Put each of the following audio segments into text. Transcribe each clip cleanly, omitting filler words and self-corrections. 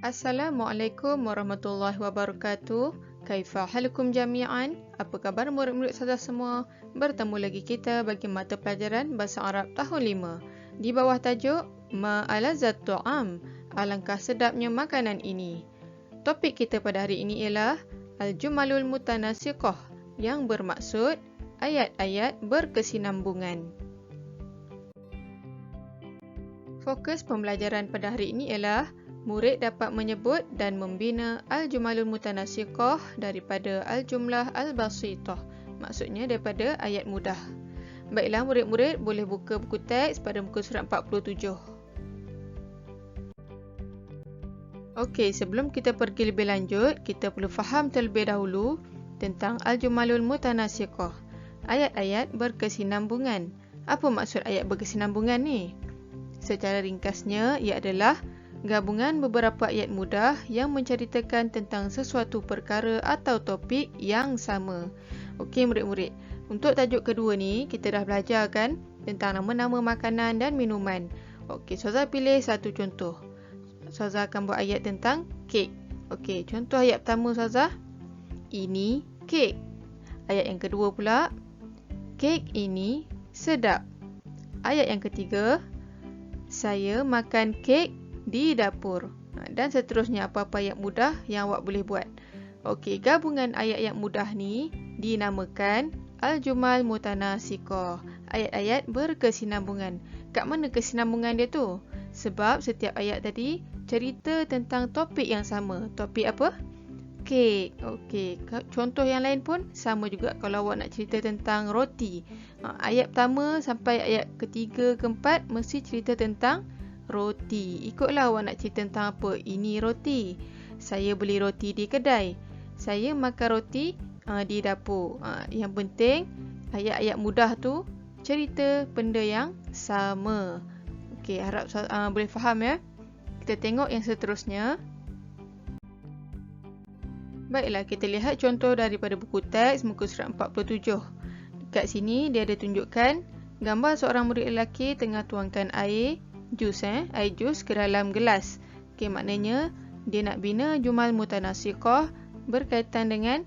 Assalamualaikum warahmatullahi wabarakatuh. Kaifa halukum jami'an? Apa khabar murid-murid saudara semua? Bertemu lagi kita bagi mata pelajaran Bahasa Arab tahun 5 di bawah tajuk Ma'alazat tu'am, alangkah sedapnya makanan ini. Topik kita pada hari ini ialah Al-Jumalul Mutanasiqah, yang bermaksud ayat-ayat berkesinambungan. Fokus pembelajaran pada hari ini ialah murid dapat menyebut dan membina Al-Jumalul Mutanasiqah daripada Al-Jumlah Al-Basitah, maksudnya daripada ayat mudah. Baiklah murid-murid, boleh buka buku teks pada muka surat 47. Okey, sebelum kita pergi lebih lanjut, kita perlu faham terlebih dahulu tentang Al-Jumalul Mutanasiqah, ayat-ayat berkesinambungan. Apa maksud ayat berkesinambungan ni? Secara ringkasnya, ia adalah gabungan beberapa ayat mudah yang menceritakan tentang sesuatu perkara atau topik yang sama. Okey murid-murid, untuk tajuk kedua ni, kita dah belajar kan tentang nama-nama makanan dan minuman. Okey, Ustazah pilih satu contoh. Ustazah akan buat ayat tentang kek. Okey, contoh ayat pertama Ustazah. Ini kek. Ayat yang kedua pula, kek ini sedap. Ayat yang ketiga, saya makan kek di dapur. Dan seterusnya, apa-apa ayat mudah yang awak boleh buat. Okey, gabungan ayat yang mudah ni dinamakan Al-Jumal Mutanasiqah, ayat-ayat berkesinambungan. Kat mana kesinambungan dia tu? Sebab setiap ayat tadi cerita tentang topik yang sama. Topik apa? Kek. Okey, contoh yang lain pun sama juga kalau awak nak cerita tentang roti. Ayat pertama sampai ayat ketiga, keempat mesti cerita tentang roti. Ikutlah awak nak cerita tentang apa. Ini roti. Saya beli roti di kedai. Saya makan roti di dapur. Yang penting ayat-ayat mudah tu cerita benda yang sama. Okey, harap boleh faham ya. Kita tengok yang seterusnya. Baiklah, kita lihat contoh daripada buku teks muka surat 47. Dekat sini dia ada tunjukkan gambar seorang murid lelaki tengah tuangkan air jus ke dalam gelas. Okey, maknanya dia nak bina jumal mutanasiqah berkaitan dengan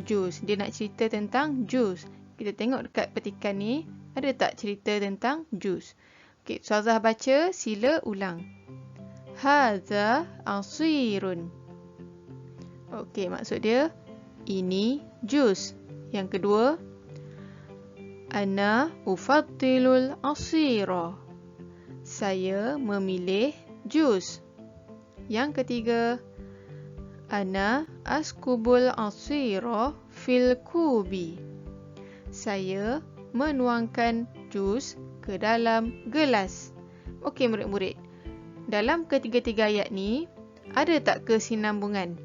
jus. Dia nak cerita tentang jus. Kita tengok dekat petikan ni, ada tak cerita tentang jus? Okey, Ustazah baca, sila ulang. Hadza asirun. Okey, maksud dia ini jus. Yang kedua, ana ufaddilul asira. Saya memilih jus. Yang ketiga, ana askubul asira fil kubi. Saya menuangkan jus ke dalam gelas. Okey murid-murid, dalam ketiga-tiga ayat ni, ada tak kesinambungan?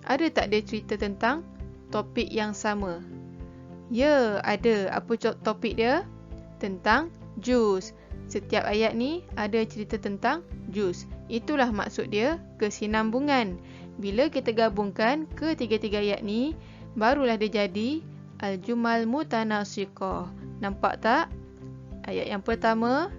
Ada tak dia cerita tentang topik yang sama? Ya, ada. Apa topik dia? Tentang jus. Setiap ayat ni ada cerita tentang jus. Itulah maksud dia kesinambungan. Bila kita gabungkan ketiga-tiga ayat ni, barulah dia jadi Al-Jumal Mutanasiqah. Nampak tak? Ayat yang pertama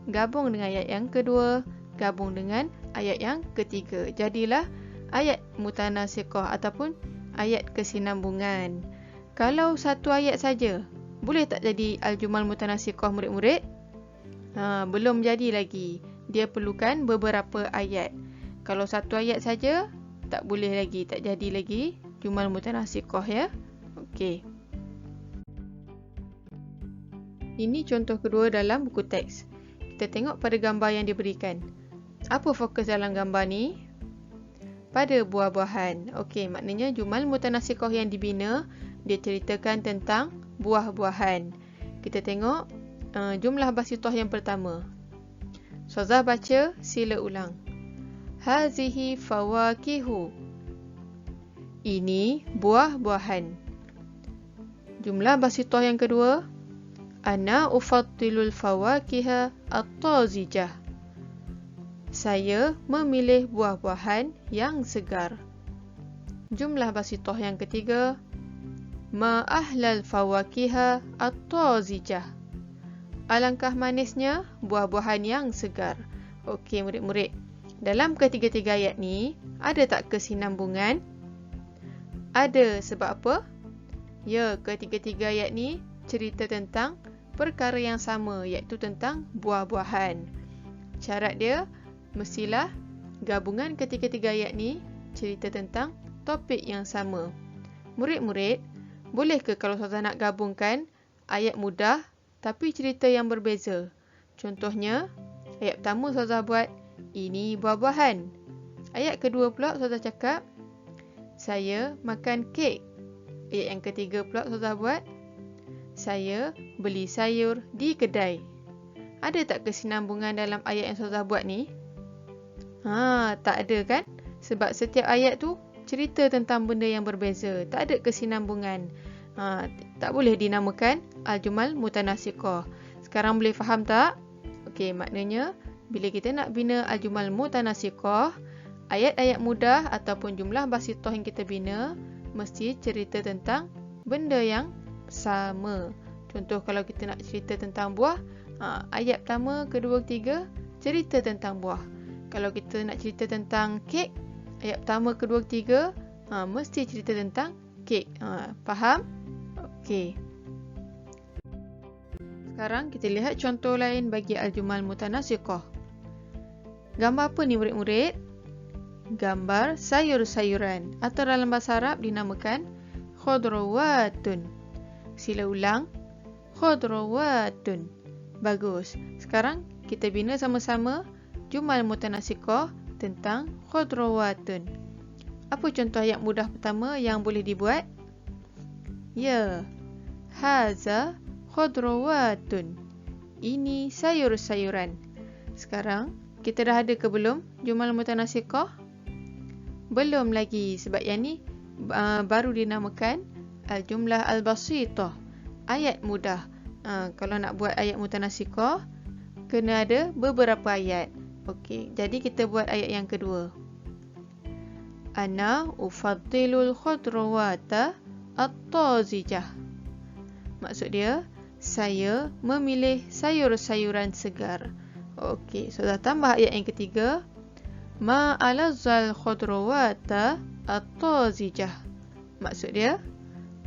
gabung dengan ayat yang kedua, gabung dengan ayat yang ketiga. Jadilah ayat mutanasiqah ataupun ayat kesinambungan. Kalau satu ayat saja, boleh tak jadi Al-Jumal Mutanasiqah murid-murid? Belum jadi lagi. Dia perlukan beberapa ayat. Kalau satu ayat saja, tak boleh lagi, tak jadi lagi Jumal Mutanasiqah ya. Okey. Ini contoh kedua dalam buku teks. Kita tengok pada gambar yang diberikan. Apa fokus dalam gambar ni? Pada buah-buahan. Okey, maknanya Jumal Mutanasiqah yang dibina, dia ceritakan tentang buah-buahan. Kita tengok jumlah basitah yang pertama. Ustazah baca, sila ulang. Hazihi fawakihu. Ini buah-buahan. Jumlah basitah yang kedua. Ana ufaddilul fawakiha at-tazijah. Saya memilih buah-buahan yang segar. Jumlah basitah yang ketiga. Ma ahlal fawakiha at-tazijah. Alangkah manisnya buah-buahan yang segar. Okey murid-murid, Dalam ketiga-tiga ayat ni, ada tak kesinambungan? Ada. Sebab apa? Ya, ketiga-tiga ayat ni cerita tentang perkara yang sama, iaitu tentang buah-buahan. Syarat dia, mestilah gabungan ketiga-tiga ayat ni cerita tentang topik yang sama. Murid-murid, boleh ke kalau Ustazah nak gabungkan ayat mudah tapi cerita yang berbeza? Contohnya, ayat pertama Ustazah buat, ini buah-buahan. Ayat kedua pula Ustazah cakap, saya makan kek. Ayat yang ketiga pula Ustazah buat, saya beli sayur di kedai. Ada tak kesinambungan dalam ayat yang Ustazah buat ni? Tak ada kan? Sebab setiap ayat tu cerita tentang benda yang berbeza. Tak ada kesinambungan. Tak boleh dinamakan al-jumal mutanasiqah. Sekarang boleh faham tak? Okey, maknanya bila kita nak bina al-jumal mutanasiqah, ayat-ayat mudah ataupun jumlah basithah yang kita bina mesti cerita tentang benda yang sama. Contoh kalau kita nak cerita tentang buah, ayat pertama, kedua, ketiga cerita tentang buah. Kalau kita nak cerita tentang kek, ayat pertama, kedua, ketiga mesti cerita tentang kek. Faham? Okey. Sekarang kita lihat contoh lain bagi al-jumal mutanasiqah. Gambar apa ni murid-murid? Gambar sayur-sayuran atau dalam bahasa Arab dinamakan khudrawatun. Sila ulang, khudrawatun. Bagus. Sekarang kita bina sama-sama jumal mutanasiqah tentang khudrawatun. Apa contoh ayat mudah pertama yang boleh dibuat? Ya, haza khudrawatun. Ini sayur-sayuran. Sekarang kita dah ada ke belum jumal mutanasiqah? Belum lagi, sebab yang ni baru dinamakan al-jumlah al-basithah, ayat mudah. Kalau nak buat ayat mutanasiqah, kena ada beberapa ayat. Okey, jadi kita buat ayat yang kedua. Ana ufaddilul khudrawata at-tazijah. Maksud dia, saya memilih sayur-sayuran segar. Okey, so dah tambah ayat yang ketiga. Ma alazzal khudrawata at-tazijah. Maksud dia,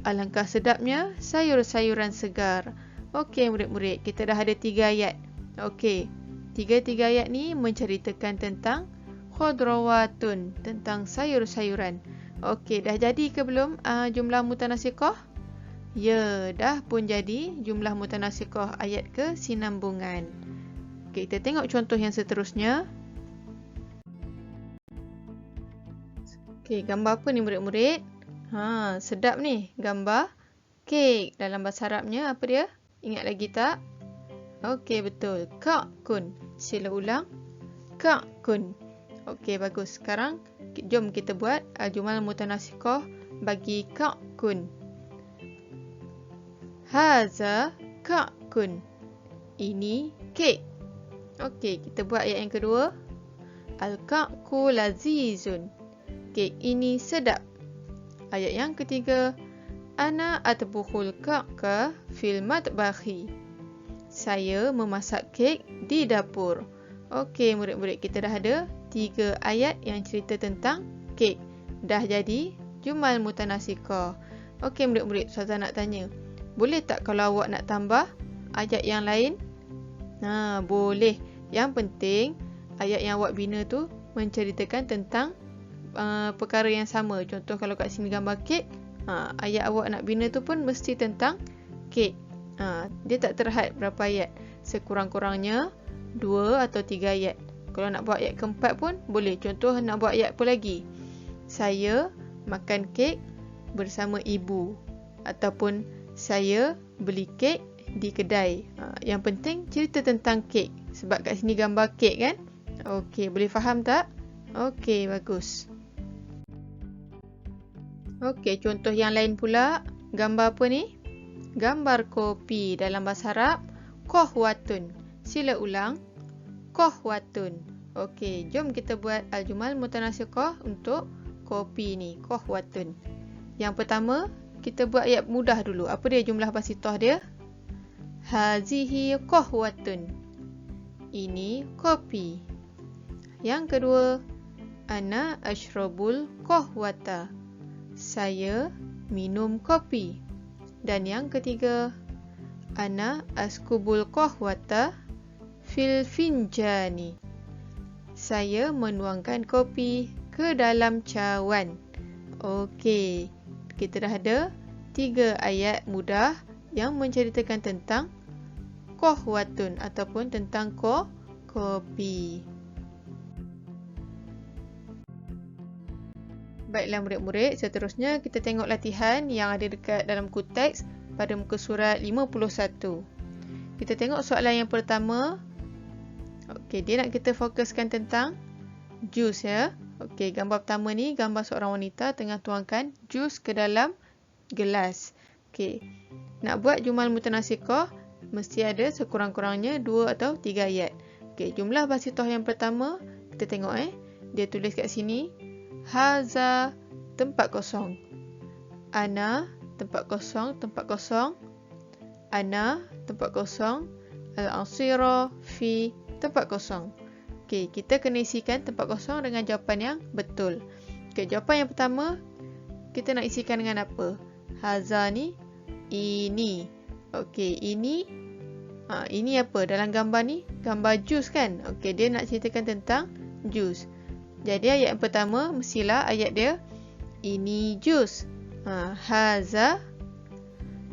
alangkah sedapnya sayur-sayuran segar. Okey murid-murid, kita dah ada 3 ayat. Okey, 3 ayat ni menceritakan tentang khudrawatun, tentang sayur-sayuran. Okey, dah jadi ke belum jumlah mutanasiqah? Ya, dah pun jadi jumlah mutanasiqah ayat kesinambungan. Okey, kita tengok contoh yang seterusnya. Okey, gambar apa ni murid-murid? Sedap ni. Gambar kek. Dalam bahasa Arabnya apa dia? Ingat lagi tak? Okey, betul. Ka'kun. Sila ulang. Ka'kun. Okey, bagus. Sekarang, jom kita buat al-jumal mutanasiqah bagi ka'kun. Haza ka'kun. Ini kek. Okey, kita buat ayat yang kedua. Al-ka'ku lazizun. Kek ini sedap. Ayat yang ketiga. Ana atbukhul ka'ka fil matbakhi. Saya memasak kek di dapur. Okey murid-murid, kita dah ada 3 ayat yang cerita tentang kek. Dah jadi jumal mutanasiqah. Okey murid-murid, Ustazah nak tanya. Boleh tak kalau awak nak tambah ayat yang lain? Boleh. Yang penting ayat yang awak bina tu menceritakan tentang perkara yang sama. Contoh kalau kat sini gambar kek, ayat awak nak bina tu pun mesti tentang kek. Dia tak terhad berapa ayat. Sekurang-kurangnya 2 atau 3 ayat. Kalau nak buat ayat keempat pun boleh. Contoh nak buat ayat apa lagi? Saya makan kek bersama ibu. Ataupun saya beli kek di kedai. Yang penting cerita tentang kek. Sebab kat sini gambar kek kan? Okey, boleh faham tak? Okey, bagus. Okey, contoh yang lain pula. Gambar apa ni? Gambar kopi. Dalam bahasa Arab, qahwatun. Sila ulang. Qahwatun. Okey, jom kita buat al-jumal mutanasiqah untuk kopi ni. Qahwatun. Yang pertama, kita buat ayat mudah dulu. Apa dia jumlah basithah dia? Hazihi qahwatun. Ini kopi. Yang kedua, ana ashrabul qahwata. Saya minum kopi. Dan yang ketiga, ana askubul qahwata fil finjani. Saya menuangkan kopi ke dalam cawan. Okey, kita dah ada 3 ayat mudah yang menceritakan tentang qahwatun ataupun tentang kopi. Baiklah murid-murid, seterusnya kita tengok latihan yang ada dekat dalam buku teks pada muka surat 51. Kita tengok soalan yang pertama. Okey, dia nak kita fokuskan tentang jus ya. Okey, gambar pertama ni gambar seorang wanita tengah tuangkan jus ke dalam gelas. Okey, nak buat jumal mutanasikah mesti ada sekurang-kurangnya 2 atau 3 ayat. Okey, jumlah basitoh yang pertama kita tengok dia tulis kat sini. Haza, tempat kosong. Ana, tempat kosong, tempat kosong. Ana, tempat kosong. Al-asira, fi, tempat kosong. Okey, kita kena isikan tempat kosong dengan jawapan yang betul. Okey, jawapan yang pertama, kita nak isikan dengan apa? Haza ni, ini. Okey, ini. Ini apa? Dalam gambar ni, gambar jus kan? Okey, dia nak ceritakan tentang jus. Jadi ayat yang pertama mestilah ayat dia ini jus. Haza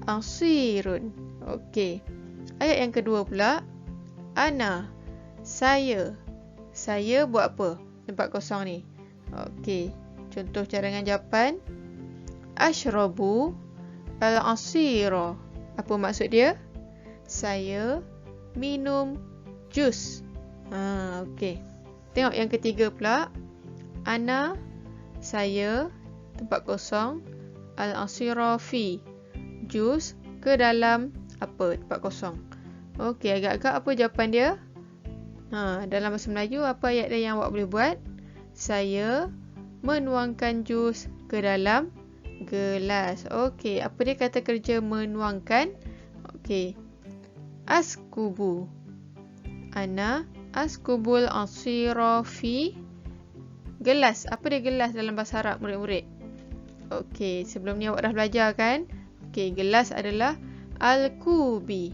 asirun. Okey. Ayat yang kedua pula ana, saya. Saya buat apa? Tempat kosong ni. Okey. Contoh cadangan jawapan. Ashrabu al-asira. Apa maksud dia? Saya minum jus. Okey. Tengok yang ketiga pula. Ana, saya, tempat kosong. Al-asira fi, jus ke dalam apa? Tempat kosong. Okey, agak-agak apa jawapan dia? Dalam bahasa Melayu, apa ayat dia yang awak boleh buat? Saya menuangkan jus ke dalam gelas. Okey, apa dia kata kerja menuangkan? Okey. Askubu. Ana askubul asira fi gelas. Apa dia gelas dalam bahasa Arab murid-murid? Okey, sebelum ni awak dah belajar kan? Okey, gelas adalah al-kubi.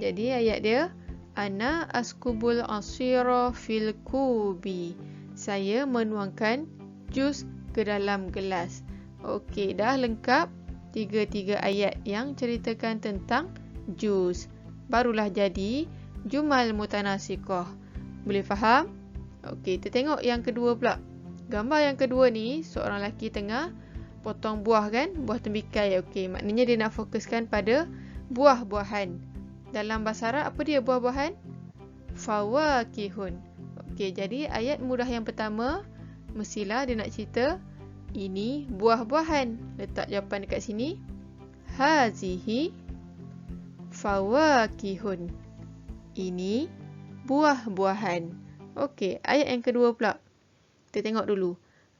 Jadi ayat dia ana askubul asira fil kubi. Saya menuangkan jus ke dalam gelas. Okey, dah lengkap 3 ayat yang ceritakan tentang jus. Barulah jadi jumal mutanasikah. Boleh faham? Okey, kita tengok yang kedua pula. Gambar yang kedua ni, seorang lelaki tengah potong buah kan? Buah tembikai. Okey, maknanya dia nak fokuskan pada buah-buahan. Dalam bahasa Arab, apa dia buah-buahan? Fawakihun. Okey, jadi ayat mudah yang pertama, mestilah dia nak cerita, ini buah-buahan. Letak jawapan dekat sini. Hazihi fawakihun. Ini buah-buahan. Okey, ayat yang kedua pula. Kita tengok dulu.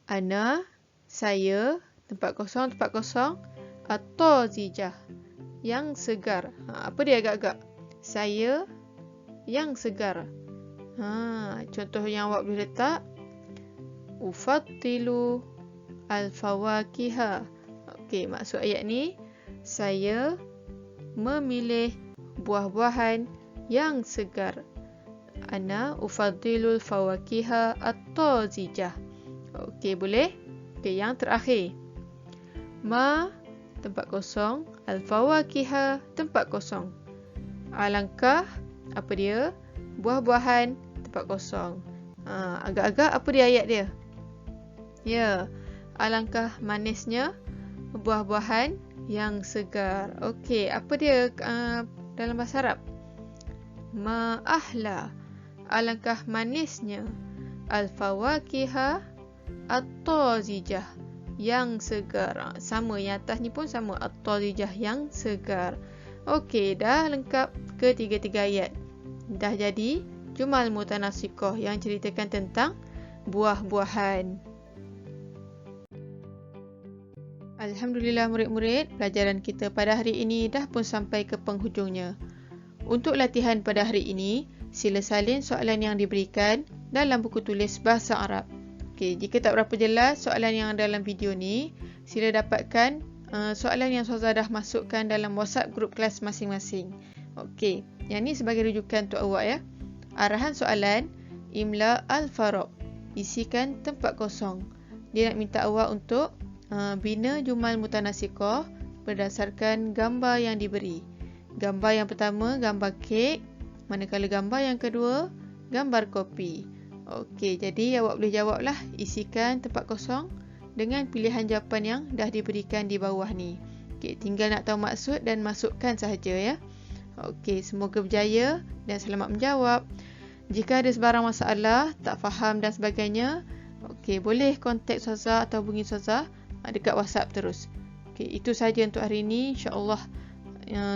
Ana, saya, tempat kosong, at-tazijah, yang segar. Apa dia agak-agak? Saya yang segar. Contoh yang awak boleh letak. Ufattilu al-fawakiha. Okey, maksud ayat ni, saya memilih buah-buahan yang segar. Ana ufaddilul fawakiha at-tazijah. Okey, boleh? Okey, yang terakhir. Ma, tempat kosong. Al-fawakiha, tempat kosong. Alangkah, apa dia? Buah-buahan, tempat kosong. Agak-agak apa dia ayat dia? Ya, alangkah manisnya buah-buahan yang segar. Okey, apa dia dalam bahasa Arab? Ma'ahla, alangkah manisnya. Al-fawakiha at-tazijah, yang segar. Sama, yang atas ni pun sama. At-tazijah, yang segar. Okey, dah lengkap ketiga-tiga ayat. Dah jadi jumal mutanasikah yang ceritakan tentang buah-buahan. Alhamdulillah murid-murid, pelajaran kita pada hari ini dah pun sampai ke penghujungnya. Untuk latihan pada hari ini, sila salin soalan yang diberikan dalam buku tulis bahasa Arab. Okey, jika tak berapa jelas soalan yang dalam video ni, sila dapatkan soalan yang Ustazah dah masukkan dalam WhatsApp grup kelas masing-masing. Okey, yang ni sebagai rujukan untuk awak ya. Arahan soalan, Imla Al-Faroq. Isikan tempat kosong. Dia nak minta awak untuk bina jumal mutanasiqah berdasarkan gambar yang diberi. Gambar yang pertama, gambar kek. Manakala gambar yang kedua, gambar kopi. Okey, jadi awak boleh jawablah. Isikan tempat kosong dengan pilihan jawapan yang dah diberikan di bawah ni. Okey, tinggal nak tahu maksud dan masukkan sahaja ya. Okey, semoga berjaya dan selamat menjawab. Jika ada sebarang masalah, tak faham dan sebagainya, okey, boleh kontak Ustazah atau hubungi Ustazah dekat WhatsApp terus. Okey, itu sahaja untuk hari ini. InsyaAllah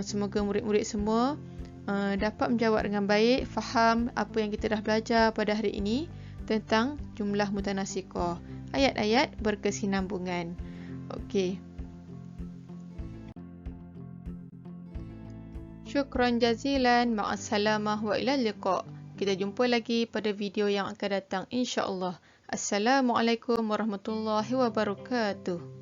semoga murid-murid semua dapat menjawab dengan baik, faham apa yang kita dah belajar pada hari ini tentang jumlah mutanasiqah, ayat-ayat berkesinambungan. Okey. Syukran jazilan, ma'assalamah wa ilal liqa'. Kita jumpa lagi pada video yang akan datang insya-Allah. Assalamualaikum warahmatullahi wabarakatuh.